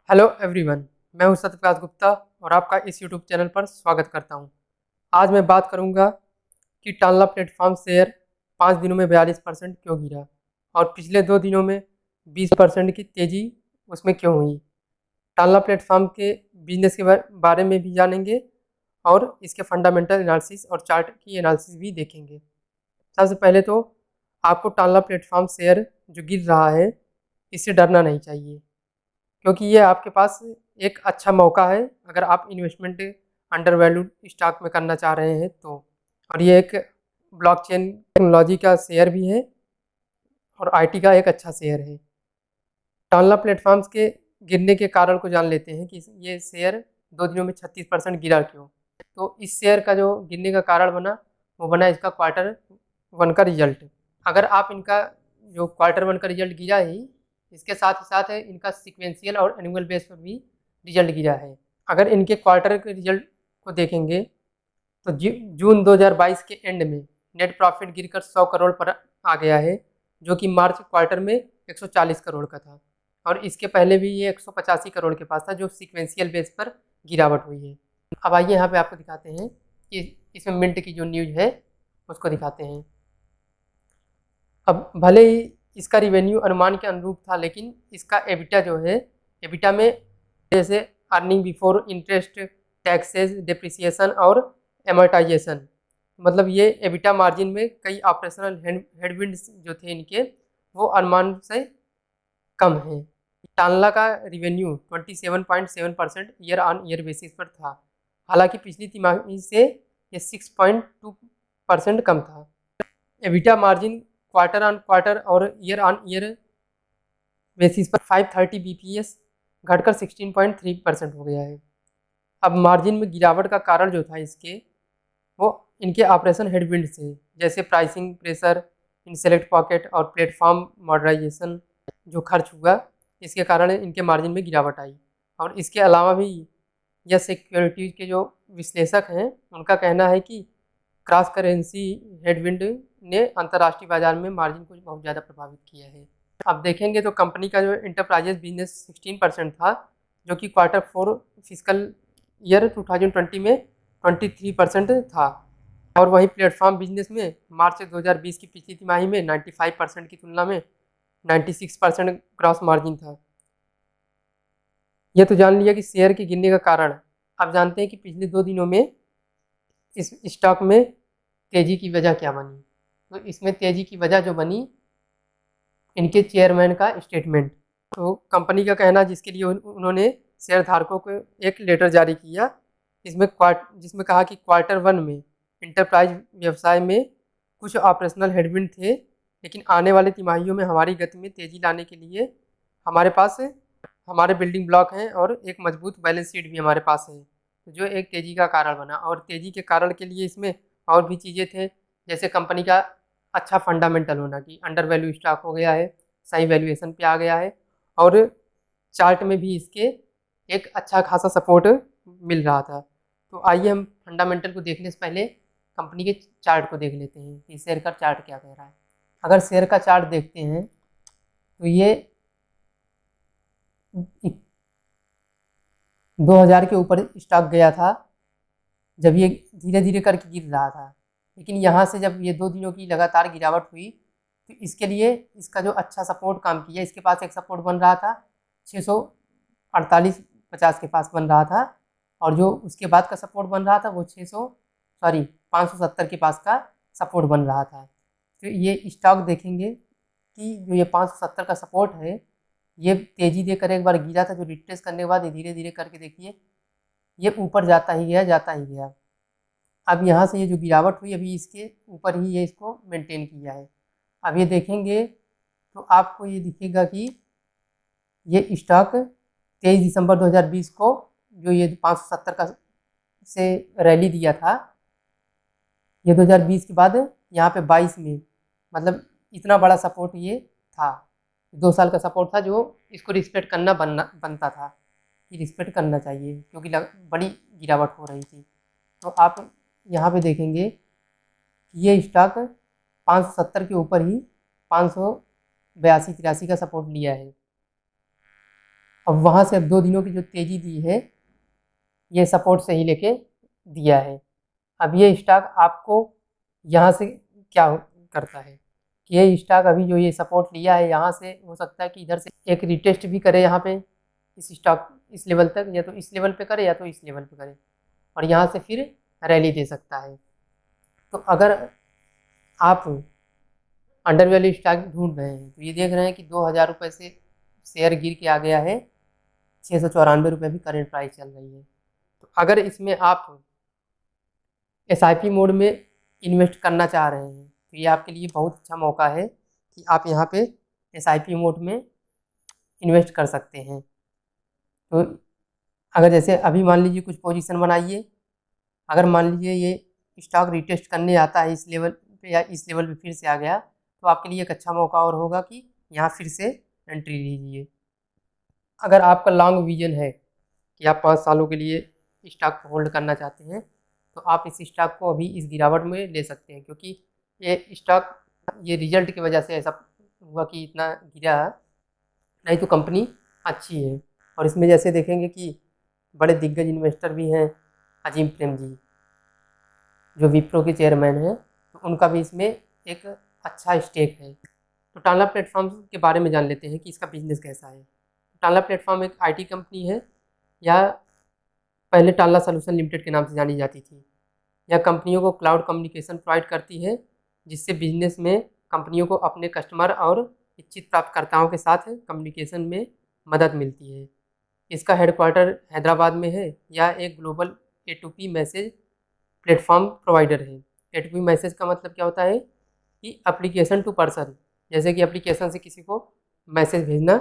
Hello everyone, मैं हूं सत्यप्रकाश गुप्ता और आपका इस यूट्यूब चैनल पर स्वागत करता हूं। आज मैं बात करूंगा कि टानला प्लेटफॉर्म शेयर 5 दिनों में 42% क्यों गिरा और पिछले 2 दिनों में 20% की तेज़ी उसमें क्यों हुई। टानला प्लेटफॉर्म के बिजनेस के बारे में भी जानेंगे और इसके फंडामेंटल एनालिसिस और चार्ट की एनालिसिस भी देखेंगे। सबसे पहले तो आपको टानला प्लेटफॉर्म शेयर जो गिर रहा है इससे डरना नहीं चाहिए, क्योंकि ये आपके पास एक अच्छा मौका है अगर आप इन्वेस्टमेंट अंडर वैल्यूड स्टॉक में करना चाह रहे हैं तो। और ये एक ब्लॉकचेन टेक्नोलॉजी का शेयर भी है और आईटी का एक अच्छा शेयर है। टानला प्लेटफॉर्म्स के गिरने के कारण को जान लेते हैं कि ये शेयर 2 दिनों में 36% गिरा क्यों। तो इस शेयर का जो गिरने का कारण बना वो बना इसका Q1 का रिजल्ट। अगर आप इनका जो Q1 का रिजल्ट गिरा ही, इसके साथ ही साथ इनका सीक्वेंशियल और एनुअल बेस पर भी रिजल्ट गिरा है। अगर इनके क्वार्टर के रिजल्ट को देखेंगे तो जून 2022 के एंड में नेट प्रॉफिट गिरकर 100 करोड़ पर आ गया है, जो कि मार्च क्वार्टर में 140 करोड़ का था और इसके पहले भी ये 185 करोड़ के पास था, जो सीक्वेंशियल बेस पर गिरावट हुई है। अब आइए यहाँ पे आपको दिखाते हैं कि इसमें मिंट की जो न्यूज़ है उसको दिखाते हैं। अब भले ही इसका रिवेन्यू अनुमान के अनुरूप था, लेकिन इसका एबिटा जो है, एबिटा में जैसे earning before interest, taxes, depreciation और एमोर्टाइजेशन, मतलब ये एबिटा मार्जिन में कई ऑपरेशनल हेडविंड्स जो थे इनके वो अनुमान से कम है। टानला का revenue 27.7% year on year basis पर था, हालांकि पिछली तिमाही से ये 6.2% कम था। EBITDA margin quarter on quarter और ईयर ऑन ईयर बेसिस पर 530 बीपीएस घटकर 16.3% हो गया है। अब मार्जिन में गिरावट का कारण जो था इसके, वो इनके ऑपरेशन हेडविंड से, जैसे pricing pressure in select pocket और प्लेटफॉर्म मॉडर्नाइजेशन जो खर्च हुआ, इसके कारण इनके मार्जिन में गिरावट आई। और इसके अलावा भी यह सिक्योरिटीज के जो विश्लेषक हैं उनका कहना है कि क्रॉस करेंसी हेडविंड ने अंतर्राष्ट्रीय बाजार में मार्जिन को बहुत ज़्यादा प्रभावित किया है। अब देखेंगे तो कंपनी का जो इंटरप्राइजेज बिजनेस 16% था, जो कि Q4 फिजिकल ईयर 2020 में 23% था। और वहीं प्लेटफॉर्म बिजनेस में मार्च 2020 की पिछली तिमाही में 95% की तुलना में 96% क्रॉस मार्जिन था। यह तो जान लिया कि शेयर के गिरने का कारण। अब जानते हैं कि पिछले 2 दिनों में इस स्टॉक में तेज़ी की वजह क्या बनी। तो इसमें तेज़ी की वजह जो बनी, इनके चेयरमैन का स्टेटमेंट। तो कंपनी का कहना, जिसके लिए उन्होंने शेयर धारकों को एक लेटर जारी किया, जिसमें कहा कि Q1 में इंटरप्राइज व्यवसाय में कुछ ऑपरेशनल हेडविंड थे, लेकिन आने वाले तिमाहियों में हमारी गति में तेज़ी लाने के लिए हमारे पास हमारे बिल्डिंग ब्लॉक हैं और एक मजबूत बैलेंस शीट भी हमारे पास है, जो एक तेज़ी का कारण बना। और तेज़ी के कारण के लिए इसमें और भी चीज़ें थे, जैसे कंपनी का अच्छा फंडामेंटल होना कि अंडर वैल्यू स्टॉक हो गया है, सही वैल्यूएशन पे आ गया है और चार्ट में भी इसके एक अच्छा खासा सपोर्ट मिल रहा था। तो आइए हम फंडामेंटल को देखने से पहले कंपनी के चार्ट को देख लेते हैं कि शेयर का चार्ट क्या कह रहा है। अगर शेयर का चार्ट देखते हैं तो ये 2000 के ऊपर स्टॉक गया था जब ये धीरे धीरे करके गिर रहा था, लेकिन यहाँ से जब ये 2 दिनों की लगातार गिरावट हुई तो इसके लिए इसका जो अच्छा सपोर्ट काम किया, इसके पास एक सपोर्ट बन रहा था 648-50 के पास बन रहा था, और जो उसके बाद का सपोर्ट बन रहा था वो 570 के पास का सपोर्ट बन रहा था। तो ये स्टॉक देखेंगे कि जो ये 570 का सपोर्ट है, ये तेज़ी देकर एक बार गिरा था, जो रिट्रेस करने के बाद ये धीरे धीरे करके देखिए ये ऊपर जाता ही गया, जाता ही गया। अब यहाँ से ये जो गिरावट हुई, अभी इसके ऊपर ही ये इसको मेंटेन किया है। अब ये देखेंगे तो आपको ये दिखेगा कि ये स्टॉक 23 दिसंबर 2020 को जो ये 570 का से रैली दिया था, ये 2020 के बाद यहाँ पे 22 में, मतलब इतना बड़ा सपोर्ट ये था, 2 साल का सपोर्ट था, जो इसको रिस्पेक्ट करना बनता था कि रिस्पेक्ट करना चाहिए, क्योंकि बड़ी गिरावट हो रही थी। तो आप यहाँ पे देखेंगे कि ये स्टॉक 570 के ऊपर ही 582-83 का सपोर्ट लिया है अब वहाँ से अब 2 दिनों की जो तेज़ी दी है, ये सपोर्ट से ही लेके दिया है। अब ये स्टॉक आपको यहाँ से क्या करता है कि ये स्टॉक अभी जो ये सपोर्ट लिया है, यहाँ से हो सकता है कि इधर से एक रिटेस्ट भी करे यहाँ पे इस स्टॉक इस लेवल तक, या तो इस लेवल पे करे या तो इस लेवल पे करे, और यहाँ से फिर रैली दे सकता है। तो अगर आप अंडर वैल्यू स्टॉक ढूंढ रहे हैं तो ये देख रहे हैं कि 2,000 रुपये से शेयर गिर के आ गया है, 694 रुपये भी करेंट प्राइस चल रही है। तो अगर इसमें आप SIP मोड में इन्वेस्ट करना चाह रहे हैं तो ये आपके लिए बहुत अच्छा मौका है कि आप यहाँ पे SIP मोड में इन्वेस्ट कर सकते हैं। तो अगर जैसे अभी मान लीजिए कुछ पोजीशन बनाइए, अगर मान लीजिए ये स्टॉक रिटेस्ट करने आता है इस लेवल पे या इस लेवल पे फिर से आ गया, तो आपके लिए एक अच्छा मौका और होगा कि यहाँ फिर से एंट्री लीजिए। अगर आपका लॉन्ग विजन है कि आप 5 सालों के लिए स्टॉक को होल्ड करना चाहते हैं, तो आप इस स्टॉक को अभी इस गिरावट में ले सकते हैं, क्योंकि ये स्टॉक ये रिजल्ट की वजह से ऐसा हुआ कि इतना गिरा, नहीं तो कंपनी अच्छी है। और इसमें जैसे देखेंगे कि बड़े दिग्गज इन्वेस्टर भी हैं, अजीम प्रेम जी जो विप्रो के चेयरमैन हैं, तो उनका भी इसमें एक अच्छा स्टेक है। तो टाला प्लेटफॉर्म के बारे में जान लेते हैं कि इसका बिजनेस कैसा है। टाला प्लेटफॉर्म एक IT कंपनी है, या पहले टाला सोल्यूशन लिमिटेड के नाम से जानी जाती थी। यह कंपनियों को क्लाउड कम्युनिकेशन प्रोवाइड करती है, जिससे बिजनेस में कंपनियों को अपने कस्टमर और इच्छित प्राप्तकर्ताओं के साथ कम्युनिकेशन में मदद मिलती है। इसका हेडक्वार्टर हैदराबाद में है। यह एक global A2P message platform provider है। A2P मैसेज का मतलब क्या होता है कि एप्लीकेशन टू पर्सन, जैसे कि एप्लीकेशन से किसी को मैसेज भेजना,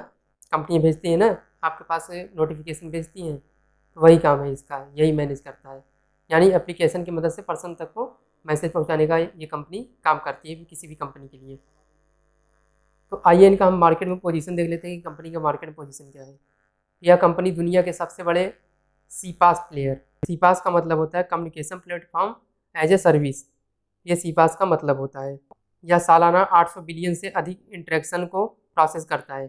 कंपनी भेजती है ना, आपके पास नोटिफिकेशन भेजती हैं, तो वही काम है इसका, यही मैनेज करता है। यानी एप्लीकेशन की मदद से पर्सन तक को मैसेज पहुंचाने का ये कंपनी काम करती है किसी भी कंपनी के लिए। तो आइए इनका हम मार्केट में पोजीशन देख लेते हैं कि कंपनी का मार्केट पोजीशन क्या है। यह कंपनी दुनिया के सबसे बड़े CPaaS प्लेयर, CPaaS का मतलब होता है communication platform as a service, ये CPaaS का मतलब होता है। यह सालाना 800 बिलियन से अधिक इंटरेक्शन को प्रोसेस करता है।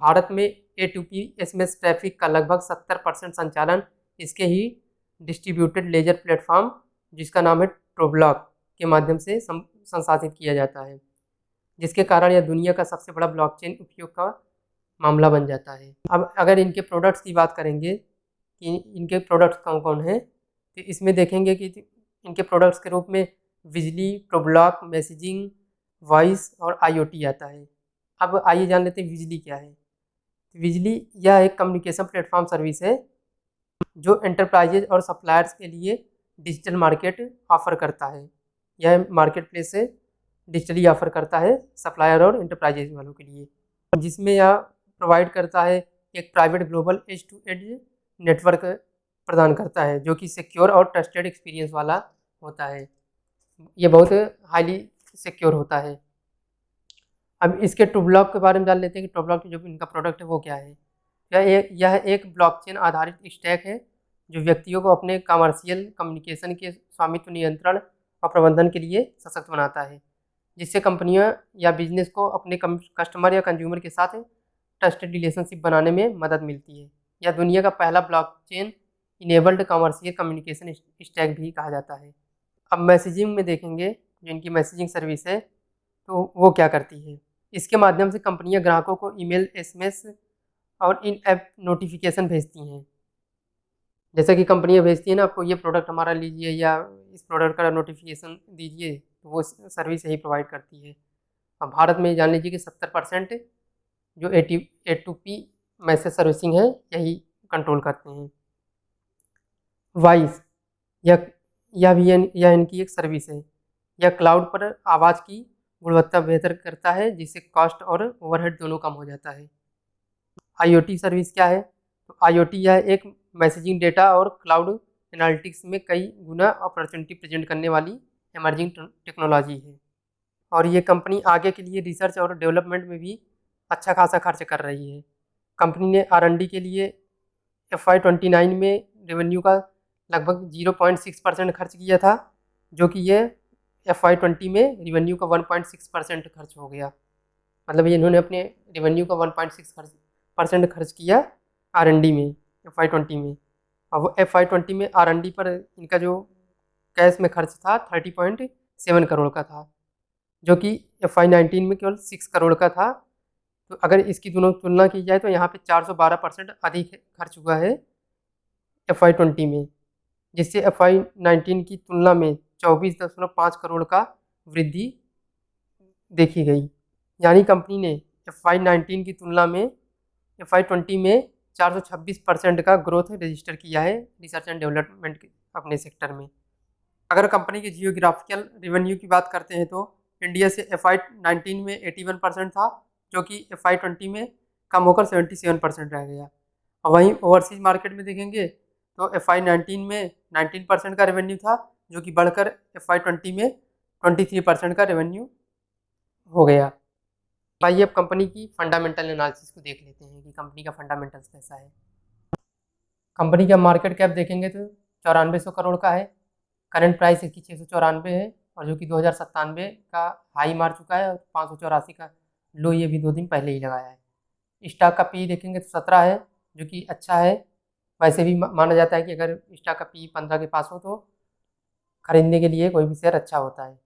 भारत में A2P SMS ट्रैफिक का लगभग 70% संचालन इसके ही डिस्ट्रीब्यूटेड लेजर प्लेटफॉर्म, जिसका नाम है ट्रोब्लॉक, के माध्यम से संसाधित किया जाता है, जिसके कारण यह दुनिया का सबसे बड़ा ब्लॉकचेन उपयोग का मामला बन जाता है। अब अगर इनके प्रोडक्ट्स की बात करेंगे कि इनके प्रोडक्ट्स कौन कौन हैं, तो इसमें देखेंगे कि इनके प्रोडक्ट्स के रूप में बिजली, ट्रोब्लॉक, मैसेजिंग, वॉइस और IoT आता है। अब आइए जान लेते हैं बिजली क्या है। बिजली यह एक कम्युनिकेशन प्लेटफॉर्म सर्विस है जो एंटरप्राइजेज और सप्लायर्स के लिए डिजिटल मार्केट ऑफर करता है। यह मार्केट प्लेस से डिजिटली ऑफर करता है सप्लायर और एंटरप्राइजेज वालों के लिए, जिसमें यह प्रोवाइड करता है एक private global edge to edge network प्रदान करता है, जो कि सिक्योर और ट्रस्टेड एक्सपीरियंस वाला होता है। ये बहुत हाईली सिक्योर होता है। अब इसके ट्रूब्लॉक के बारे में जान लेते हैं कि ट्रूब्लॉक जो इनका प्रोडक्ट है वो क्या है। यह एक ब्लॉकचेन आधारित स्टैक है जो व्यक्तियों को अपने कमर्शियल कम्युनिकेशन के स्वामित्व, नियंत्रण और प्रबंधन के लिए सशक्त बनाता है, जिससे कंपनियां या बिजनेस को अपने कस्टमर या कंज्यूमर के साथ ट्रस्टेड रिलेशनशिप बनाने में मदद मिलती है। यह दुनिया का पहला blockchain enabled commercial communication stack भी कहा जाता है। अब मैसेजिंग में देखेंगे, जो इनकी मैसेजिंग सर्विस है तो वो क्या करती है। इसके माध्यम से कंपनियां ग्राहकों को ईमेल, SMS और इन ऐप नोटिफिकेशन भेजती हैं। जैसा कि कंपनियां भेजती हैं ना आपको, ये प्रोडक्ट हमारा लीजिए या इस प्रोडक्ट का नोटिफिकेशन दीजिए, तो वो सर्विस यही प्रोवाइड करती है। अब भारत में जान लीजिए कि 70% जो A2P मैसेज सर्विसिंग है यही कंट्रोल करते हैं। वॉइस यह भी यह इनकी एक सर्विस है। यह क्लाउड पर आवाज़ की गुणवत्ता बेहतर करता है, जिससे कॉस्ट और ओवरहेड दोनों कम हो जाता है। IoT सर्विस क्या है, तो IoT यह एक मैसेजिंग डेटा और क्लाउड एनालिटिक्स में कई गुना अपॉर्चुनिटी प्रेजेंट करने वाली इमर्जिंग टेक्नोलॉजी है, और ये कंपनी आगे के लिए रिसर्च और डेवलपमेंट में भी अच्छा खासा खर्च कर रही है। कंपनी ने R&D के लिए FY29 में रेवेन्यू का लगभग 0.6% खर्च किया था, जो कि ये FY20 में रेवेन्यू का 1.6% खर्च हो गया। मतलब ये इन्होंने अपने रेवेन्यू का 1.6% खर्च किया R&D में FY20 में। और वो FY20 में R&D पर इनका जो कैश में खर्च था 30.7 करोड़ का था, जो कि FY19 में केवल 6 करोड़ का था। तो अगर इसकी दोनों तुलना की जाए तो यहाँ पे 412% अधिक खर्च हुआ है FY20 में, जिससे FY19 की तुलना में 24.5 करोड़ का वृद्धि देखी गई। यानी कंपनी ने FY19 की तुलना में FY20 में 426% का ग्रोथ रजिस्टर किया है रिसर्च एंड डेवलपमेंट के अपने सेक्टर में। अगर कंपनी के जियोग्राफिकल रेवेन्यू की बात करते हैं तो इंडिया से FY19 में 81% था, जो कि FY20 में कम होकर 77% रह गया। और वहीं ओवरसीज मार्केट में देखेंगे तो FY19 में 19% का रेवेन्यू था, जो कि बढ़कर FY20 में 23% का रेवेन्यू हो गया। आइए अब कंपनी की फंडामेंटल एनालिसिस को देख लेते हैं कि कंपनी का फंडामेंटल्स कैसा है। कंपनी का मार्केट कैप देखेंगे तो 9400 करोड़ का है। करंट प्राइस इसकी 694 है, और जो कि 2097 का हाई मार चुका है, और 584 का लो ये भी 2 दिन पहले ही लगाया है। स्टॉक का पी देखेंगे तो 17 है, जो कि अच्छा है। वैसे भी माना जाता है कि अगर स्टॉक का पी 15 के पास हो तो खरीदने के लिए कोई भी शेयर अच्छा होता है।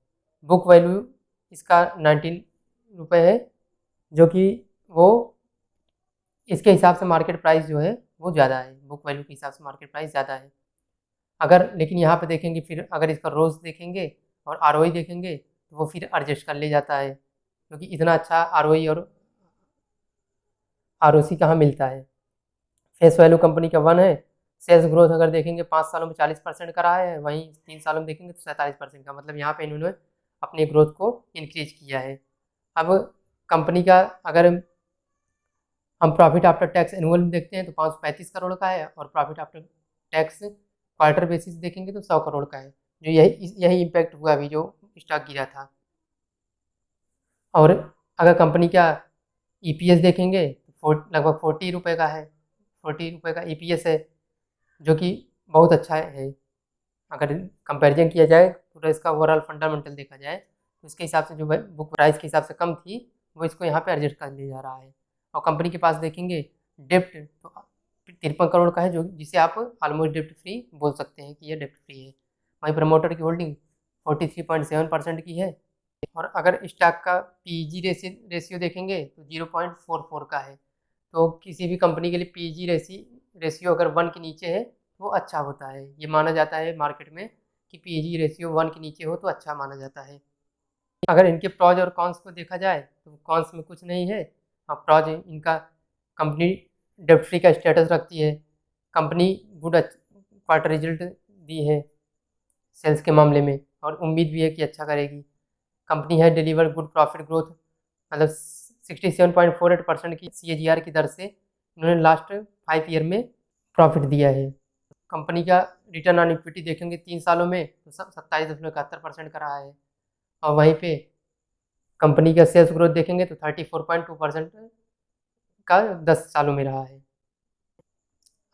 बुक वैल्यू इसका 19 रुपये है, जो कि वो इसके हिसाब से मार्केट प्राइस जो है वो ज़्यादा है। बुक वैल्यू के हिसाब से मार्केट प्राइस ज़्यादा है। अगर लेकिन यहाँ पे देखेंगे, फिर अगर इसका रोज देखेंगे और ROI देखेंगे तो वो फिर एडजस्ट कर ले जाता है, क्योंकि इतना अच्छा ROI और ROC कहाँ मिलता है। फेस वैल्यू कंपनी का 1 है। सेल्स ग्रोथ अगर देखेंगे 5 सालों में 40% का रहा है, वहीं 3 सालों में देखेंगे तो 47% का, मतलब यहाँ पे इन्होंने अपने ग्रोथ को इंक्रीज किया है। अब कंपनी का अगर हम प्रॉफिट आफ्टर टैक्स एनुअल में देखते हैं तो 535 करोड़ का है, और profit after tax quarter basis देखेंगे तो 100 करोड़ का है। जो यही इम्पैक्ट हुआ अभी जो स्टॉक गिरा था। और अगर कंपनी का EPS देखेंगे तो लगभग 40 रुपये का है। 40 रुपये का EPS है, जो कि बहुत अच्छा है। अगर कंपैरिजन किया जाए तो इसका ओवरऑल फंडामेंटल देखा जाए तो इसके हिसाब से जो बुक प्राइस के हिसाब से कम थी, वो इसको यहाँ पे एडजस्ट कर लिया जा रहा है। और कंपनी के पास देखेंगे डेप्ट तो 53 करोड़ का है, जो जिसे आप ऑलमोस्ट डेप्ट फ्री बोल सकते हैं कि ये डेप्ट फ्री है। वहीं प्रमोटर की होल्डिंग 43.7% की है। और अगर स्टॉक का PEG रेशियो देखेंगे तो 0.44 का है। तो किसी भी कंपनी के लिए PEG रेशियो अगर 1 के नीचे है वो अच्छा होता है। ये माना जाता है मार्केट में कि PEG रेशियो 1 के नीचे हो तो अच्छा माना जाता है। अगर इनके प्रॉज और कॉन्स को देखा जाए तो कॉन्स में कुछ नहीं है। और प्रॉज इनका कंपनी डेब्ट फ्री का स्टेटस रखती है। कंपनी गुड क्वार्टर रिजल्ट दी है सेल्स के मामले में, और उम्मीद भी है कि अच्छा करेगी। कंपनी है डिलीवर गुड प्रॉफिट ग्रोथ, मतलब 67.48% की CAGR की दर से इन्होंने लास्ट 5 ईयर में प्रॉफिट दिया है। कंपनी का रिटर्न ऑन इक्विटी देखेंगे 3 सालों में तो 27.71% का रहा है। और वहीं पे कंपनी का सेल्स ग्रोथ देखेंगे तो 34.2% का 10 सालों में रहा है।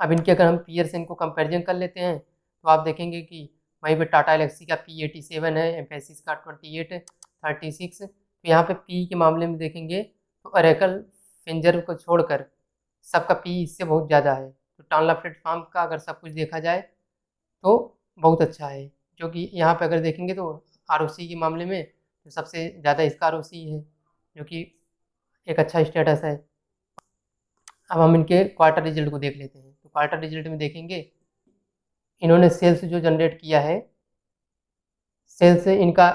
अब इनके अगर हम पीयर से इनको कंपैरिजन कर लेते हैं तो आप देखेंगे कि वहीं पे टाटा एलेक्सी का P87 है, एम्फेसिस का 28, 36। तो यहाँ पे पी के मामले में देखेंगे तो अरेकल फिंजर को छोड़कर सबका पी इससे बहुत ज़्यादा है। तो टाटा प्लेटफॉर्म का अगर सब कुछ देखा जाए तो बहुत अच्छा है, जो कि यहाँ पे अगर देखेंगे तो ROC के मामले में तो सबसे ज़्यादा इसका ROC है, जो कि एक अच्छा स्टेटस है। अब हम इनके क्वार्टर रिजल्ट को देख लेते हैं। तो क्वार्टर रिजल्ट में देखेंगे इन्होंने सेल्स जो जनरेट किया है, सेल्स इनका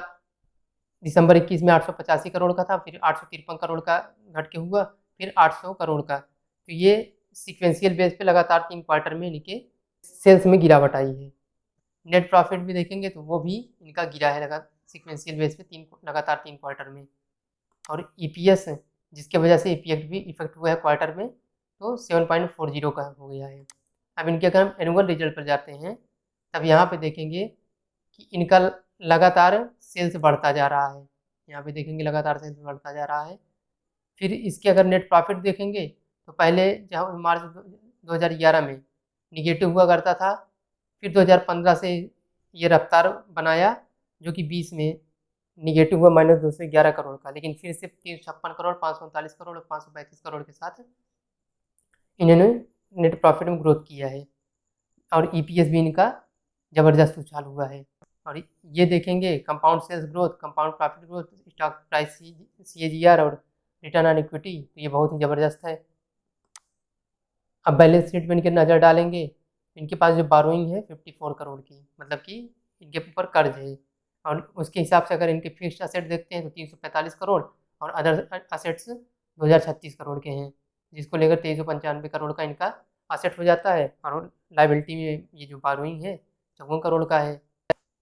दिसंबर 21 में 885 करोड़ का था, फिर 853 करोड़ का घट के हुआ, फिर 800 करोड़ का। तो ये सिक्वेंशियल बेस पे लगातार 3 क्वार्टर में इनके सेल्स में गिरावट आई है। नेट प्रॉफिट भी देखेंगे तो वो भी इनका गिरा है लगा सिक्वेंशियल बेस पे लगातार 3 क्वार्टर में। और EPS जिसके वजह से इफेक्ट हुआ है क्वार्टर में, तो 7.40 का हो गया है। अब इनके अगर हम एनुअल रिजल्ट पर जाते हैं तब यहाँ पे देखेंगे कि इनका लगातार सेल्स बढ़ता जा रहा है। यहाँ पे देखेंगे लगातार सेल्स बढ़ता जा रहा है। फिर इसके अगर नेट प्रॉफिट देखेंगे तो पहले जहाँ मार्च 2011 में निगेटिव हुआ करता था, फिर 2015 से ये रफ्तार बनाया, जो कि 20 में निगेटिव हुआ -211 करोड़ का, लेकिन फिर से 356 करोड़, 539 करोड़ और 535 करोड़ के साथ इन्होंने नेट प्रॉफिट में ग्रोथ किया है और ईपीएस भी इनका ज़बरदस्त उछाल हुआ है। और ये देखेंगे compound sales growth, compound profit growth, stock price CAGR और रिटर्न ऑन इक्विटी, तो ये बहुत ही ज़बरदस्त है। अब बैलेंस शीट में इनके नज़र डालेंगे, इनके पास जो बारोइंग है 54 करोड़ की, मतलब कि इनके ऊपर कर्ज है। और उसके हिसाब से अगर इनके फिक्स्ड असेट देखते हैं तो 345 करोड़ और अदर असेट्स 2036 करोड़ के हैं, जिसको लेकर 2395 करोड़ का इनका असेट हो जाता है। और लाइबिलिटी में ये जो बारोइंग है 54 करोड़ का है।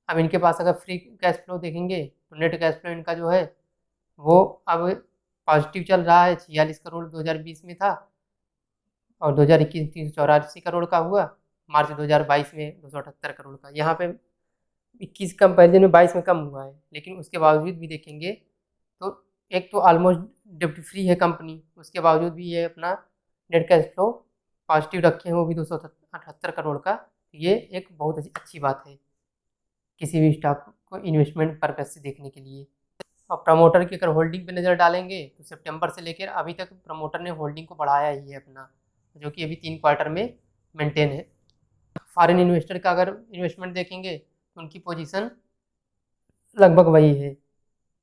अब इनके पास अगर फ्री कैश फ्लो देखेंगे तो नेट कैश फ्लो इनका जो है वो अब पॉजिटिव चल रहा है, 46 करोड़ 2020 में था और 2021 384 करोड़ का हुआ, मार्च 2022 में 278 करोड़ का। यहाँ पे 21 कंपेरिजन में 22 में कम हुआ है, लेकिन उसके बावजूद भी देखेंगे तो एक तो ऑलमोस्ट डेब्ट फ्री है कंपनी, उसके बावजूद भी ये अपना नेट कैश फ्लो पॉजिटिव रखे हैं, वो भी 278 करोड़ का। ये एक बहुत अच्छी बात है किसी भी स्टॉक को इन्वेस्टमेंट पर्पज से देखने के लिए। और प्रमोटर की अगर होल्डिंग पे नज़र डालेंगे तो सितंबर से लेकर अभी तक प्रमोटर ने होल्डिंग को बढ़ाया ही है अपना, जो कि अभी 3 क्वार्टर में मेंटेन है। फॉरेन इन्वेस्टर का अगर इन्वेस्टमेंट देखेंगे तो उनकी पोजीशन लगभग वही है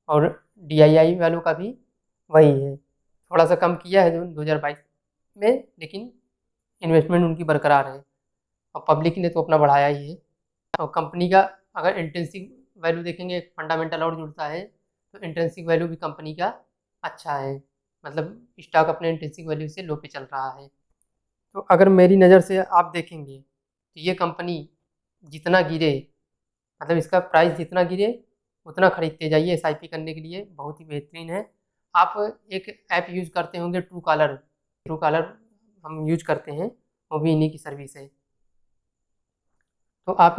और DII वैल्यू का भी वही है, थोड़ा सा कम किया है 2022 में, लेकिन इन्वेस्टमेंट उनकी बरकरार है और पब्लिक ने तो अपना बढ़ाया ही है। और कंपनी का अगर इंट्रिंसिक वैल्यू देखेंगे, एक फंडामेंटल और जुड़ता है, तो इंट्रिंसिक वैल्यू भी कंपनी का अच्छा है, मतलब स्टॉक अपने इंट्रिंसिक वैल्यू से लो पे चल रहा है। तो अगर मेरी नज़र से आप देखेंगे तो ये कंपनी जितना गिरे, मतलब इसका प्राइस जितना गिरे उतना खरीदते जाइए, SIP करने के लिए बहुत ही बेहतरीन है। आप एक ऐप यूज़ करते होंगे ट्रू कॉलर हम यूज करते हैं, वो भी इन्हीं की सर्विस है। तो आप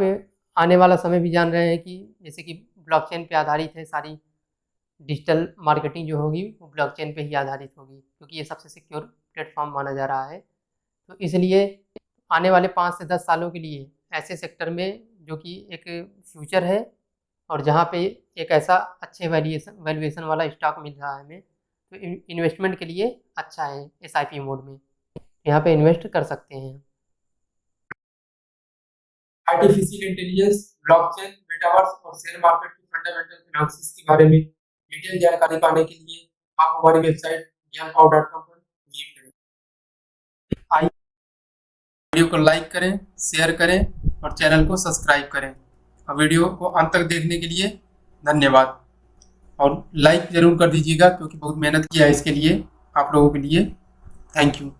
आने वाला समय भी जान रहे हैं कि जैसे कि ब्लॉकचेन पे आधारित है, सारी डिजिटल मार्केटिंग जो होगी वो ब्लॉकचेन पे ही आधारित होगी, क्योंकि ये सबसे सिक्योर प्लेटफॉर्म माना जा रहा है। तो इसलिए आने वाले 5 से 10 सालों के लिए ऐसे सेक्टर में जो कि एक फ्यूचर है और जहाँ पे एक ऐसा अच्छे वैल्यूएशन वाला स्टॉक मिल रहा है हमें, तो इन्वेस्टमेंट के लिए अच्छा है SIP मोड में, यहाँ पे इन्वेस्ट कर सकते हैं। आर्टिफिशियल इंटेलिजेंस, ब्लॉकचेन, मेटावर्स और शेयर मार्केट की फंडामेंटल एनालिसिस के बारे में डिटेल जानकारी पाने के लिए आप हमारी वेबसाइट ज्ञानपाव.com पर विजिट करें। आइए वीडियो को लाइक करें, शेयर करें और चैनल को सब्सक्राइब करें। और वीडियो को अंत तक देखने के लिए धन्यवाद। और लाइक ज़रूर कर दीजिएगा, क्योंकि बहुत मेहनत किया है इसके लिए आप लोगों के लिए। Thank you.